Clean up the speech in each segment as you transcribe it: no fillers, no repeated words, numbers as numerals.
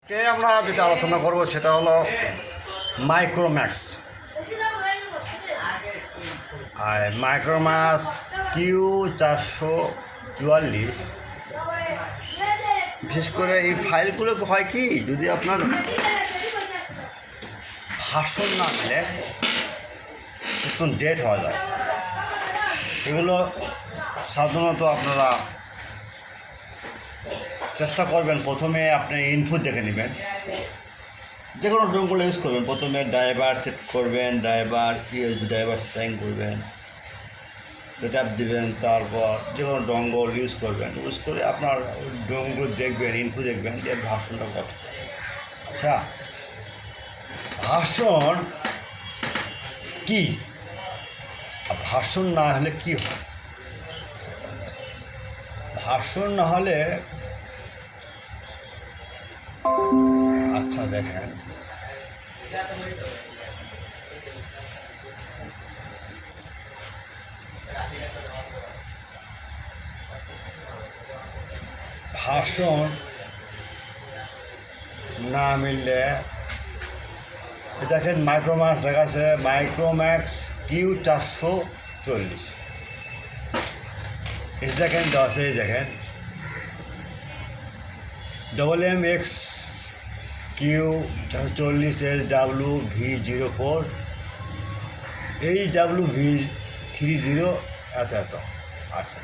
আমরা যেটা আলোচনা করব সেটা হলো মাইক্রোম্যাক্স। আর মাইক্রোম্যাক্স Q444, বিশেষ করে এই ফাইলগুলো হয় কি, যদি আপনার ভাষণ না দিলে নতুন ডেট হয়ে যায়। এগুলো সাধারণত আপনারা চেষ্টা করবেন, প্রথমে আপনি ইনপুট দেখে নেবেন, যে কোনো ড্রোনগুলো ইউজ করবেন। প্রথমে ড্রাইভার সেট করবেন, ড্রাইভার সেটিং করবেন, সেট আপ দেবেন, তারপর যে কোনো ডঙ্গল ইউজ করবেন। ইউজ করে আপনার ড্রোনগুলো দেখবেন, ইনপুট দেখবেন যে ভাষণটা কত। আচ্ছা, ভাষণ কি, ভাষণ না হলে কি হয়? ভাষণ না হলে, আচ্ছা দেখেন, ভাষণ না মিললে দেখেন মাইক্রোম্যাক্স লেখা আছে, মাইক্রোম্যাক্স Q440। এই দেখেন দশে দেখেন MX Q440 SWV04 HWV30 এত এত। আচ্ছা,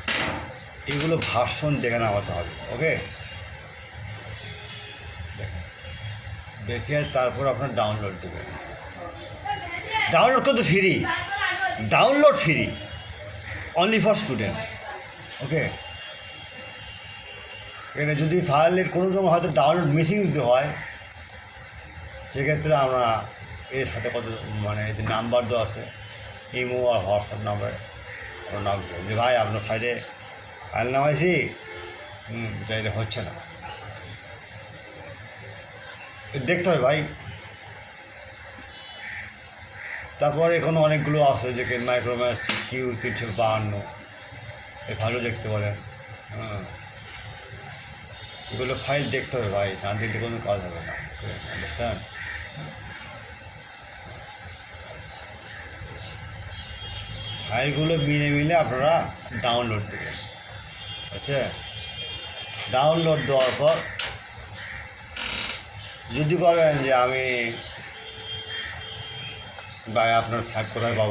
এগুলো ভাষণ দেখে নামাতে হবে। ওকে, দেখে তারপর আপনার ডাউনলোড দেবেন। ডাউনলোড করতে free, download free, only for student. Okay, এখানে যদি ফাইলের কোনো রকম হয়তো ডাউনলোড মিসিং যদি হয়, সেক্ষেত্রে আমরা এর সাথে কত এদের নাম্বার দেওয়া আছে, ইমো আর হোয়াটসঅ্যাপ নাম্বারে আমরা নাম যে ভাই আপনার সাইডে ফাইল নামাইছি, চাইলে হচ্ছে না, দেখতে হবে ভাই। তারপর এখনও অনেকগুলো আছে, যে মাইক্রোম্যাক্স Q352, এই ফাইলও দেখতে পারেন। এগুলো ফাইল দেখতে হবে ভাই, না দেখলে কোনো কাজ হবে না। আন্ডারস্ট্যান্ড? ফাইলগুলো মিলে আপনারা ডাউনলোড দেবেন। আচ্ছা, ডাউনলোড দেওয়ার পর যদি বলেন যে আমি ভাই আপনার সাইট কোথায় পাবো,